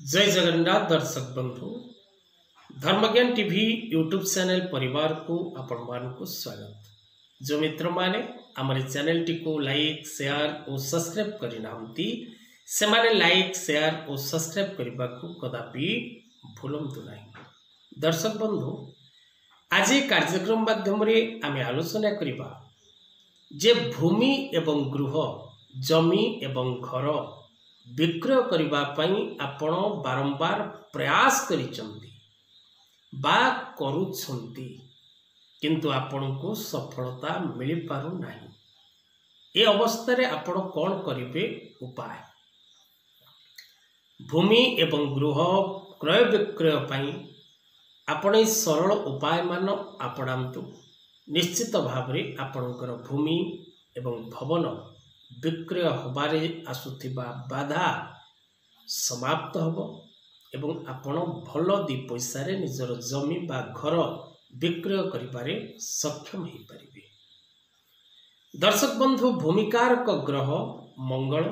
जय जगन्नाथ दर्शक बंधु धर्मज्ञान टीवी यूट्यूब चैनल परिवार को आपण मान को स्वागत। जो मित्र माने हमारे चैनल टी को लाइक शेयर और सब्सक्राइब करिनांती से माने लाइक शेयर और सब्सक्राइब करबा को कदापि भूलंतु नहीं। दर्शक बंधु आज कार्यक्रम माध्यम रे आमे आलोचना करिबा जे भूमि एवं गृह जमी एवं घर विक्रय करबा पई आपण बारंबार प्रयास करिसंती बा करूछंती किंतु आपण को सफलता मिल पारु नाही। ए अवस्था रे आपण कोन करिवे उपाय भूमि एवं गृह क्रय विक्रय पई आपण सरल उपाय मान आपणांतु निश्चित भाव रे आपणकर भूमि एवं भवन विक्रय होबारे आसुथिबा बाधा समाप्त होबो एवं आपण भल दी पैसा रे निजर जमी बा घर विक्रय करिबारे सक्षम हे परिबे। दर्शक बंधु भूमिकारक ग्रह मंगल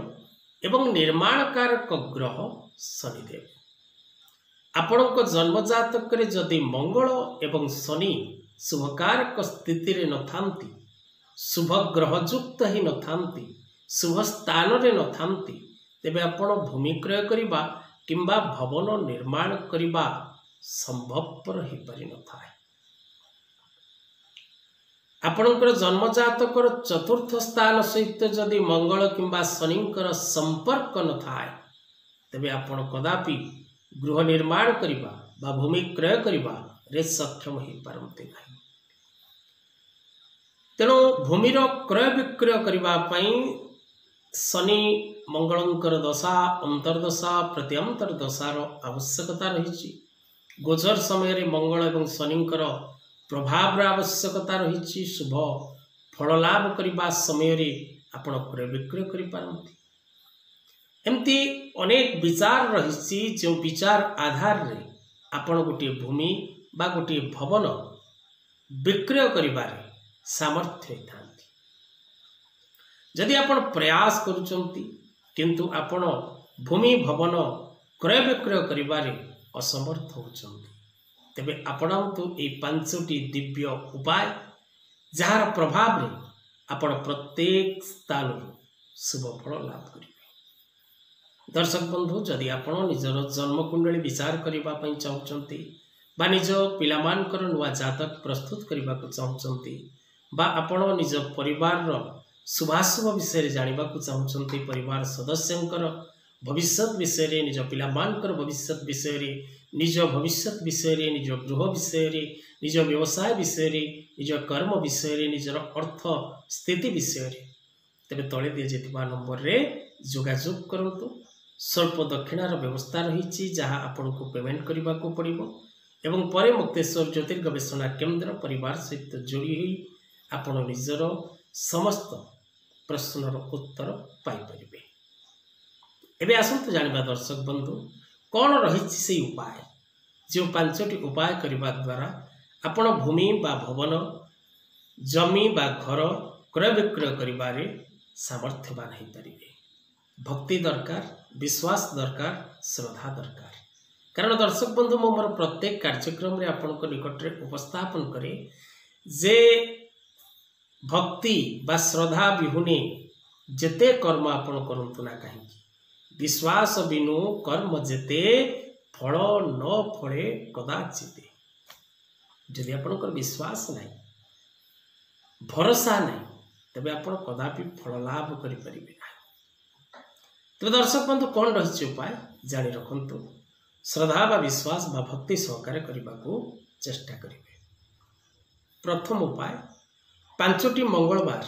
एवं निर्माणकारक ग्रह शनिदेव आपणक जन्म जातक रे जदि मंगल एवं शनि शुभकारक स्थिति रे न थांती शुभ ग्रह युक्त ही न थांती शुभ स्थान रे न थांती तेबे आपण भूमि क्रय करिबा किंबा भवन निर्माण करिबा संभवपर ही पारि न थाए। आपणकर जन्म जातकर चतुर्थ स्थान सहित जदि मंगल किंबा शनिकर संपर्क न थाए तेबे आपण कदापि गृह निर्माण करिबा बा भूमि क्रय करिबा रे सक्षम ही पारंते नाही। तेणु भूमिर क्रय विक्रय करिबा पई शनि मंगलंकर दशा अंतर्दशा प्रत्यंतर दशार आवश्यकता रही। गोचर समय मंगल एवं शनिकर प्रभाव आवश्यकता रही। शुभ फल लाभ करने समय आपण क्रय विक्रय करिपारंती। एमती अनेक विचार रही जो विचार आधार रे आपण गोटे भूमि बा गोटे भवन विक्रय करिबारे सामर्थ्य होता। जदि आपण प्रयास करुचंती किंतु आपण भूमि भवन क्रय विक्रय करिबारे असमर्थ होचंती तेबे आपणंतु ए पांचटी दिव्य उपाय जार प्रभाव रे आपण प्रत्येक स्थान शुभ फल लाभ करिवे। दर्शक बंधु जदि आपण निजर जन्म कुंडली विचार करिबा पई चाहउचंती बा निज पिलामानकर नुआ जातक प्रस्तुत करिबा को चाहउचंती बा आपण निज परिवार रो शुभाशुभ विषय जानवा चाहते परिवार सदस्यंकर भविष्य विषय निज पिलामानकर भविष्य विषय निज भविष्य विषय निज गृह विषय निज व्यवसाय विषय निज कर्म विषय निजर अर्थ स्थिति विषय तेरे तले दि जाइथिबा नंबर रे जोगाजोग करंतु। स्वल्प दक्षिणार व्यवस्था रही जहाँ आपन को पेमेंट करने को पड़ो एवं परे मुक्तेश्वर ज्योतिर्गवेषणा केन्द्र परिवार सहित जोड़ी हुई आपण निजर समस्त प्रश्नर उत्तर पाइपर। एबे आसंतु जानिबा दर्शक बंधु कौन रही से उपाय जो पांचटी उपाय करने द्वारा आपण भूमि बा भवन जमी बा घर क्रय विक्रय करिबारे सामर्थ्यवान हो पारिबे। भक्ति दरकार विश्वास दरकार श्रद्धा दरकार। कारण दर्शक बंधु मो मोर प्रत्येक कार्यक्रम रे आपण को निकट रे उपस्थापन करे जे भक्ति बा श्रद्धा विहुने जेते कर्म आपण करंतु ना कहीं विश्वास बिनु कर्म जेते फल न फले कदाचित। जदि आपनकर विश्वास नहीं भरोसा नहीं तबे आपण कदापि फल लाभ करि परिबे ना। तो दर्शक बंधु कौन रही उपाय जानी रखंतु श्रद्धा बा विश्वास बा भक्ति सहकार करने को चेष्टा करिवे। प्रथम उपाय पांचटी मंगलवार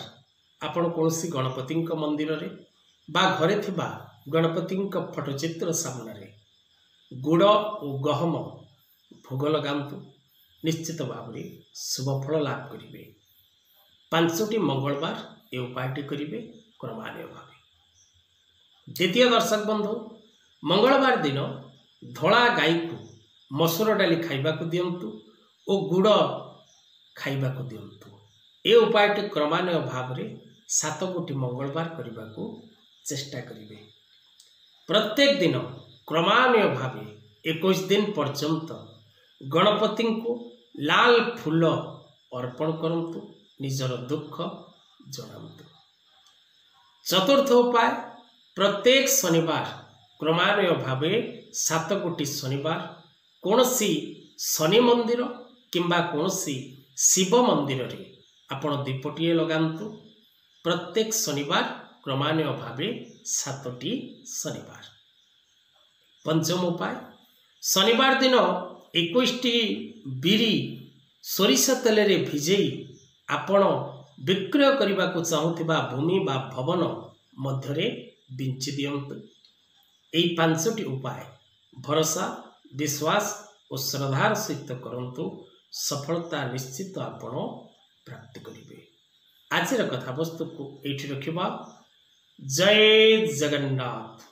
आपण कौनसी गणपति मंदिर रे बा घरे थिबा गणपति फोटोचित्र सामने गुड़ और गहम भोग लगांतु निश्चित भाव में शुभ फल लाभ करिवे। पांचटी मंगलवार ए उपायटी करिवे क्रमान्वय भाव। द्वितीय दर्शक बंधु मंगलवार दिन धला गाई को मसूर डाली खाइबा को दियंतु और गुड़ खाइबा को दियंतु। ए उपायटी क्रमान्वय भाव में 7 गोटी मंगलवार करने को चेष्टा करिवे। प्रत्येक दिन क्रमान्वय भावे 21 दिन पर्यंत गणपति को लाल फूल अर्पण करंतु, निजर दुख जनातु। चतुर्थ उपाय, प्रत्येक शनिवार क्रमान्वय भावे 7 गोटी शनिवार कौनसी शनि मंदिर किंबा कौनसी शिव मंदिर रे आपण दीपटीए लगांतु। प्रत्येक शनिवार क्रमान्वय भावे 7टी शनिवार। पंचम उपाय, शनिवार दिन 21टी बिरी सोरिष तेल रे भिजेई आपण विक्रय करने को चाहूथिबा भूमि बा भवन मध्यरे बिंची दियंतु। एई 5टी उपाय भरोसा, विश्वास और श्रद्धार सहित करंतु, सफलता निश्चित आपण प्राप्त करिवे। आजिर कथावस्तु को एठी रखिबा। जय जगन्नाथ।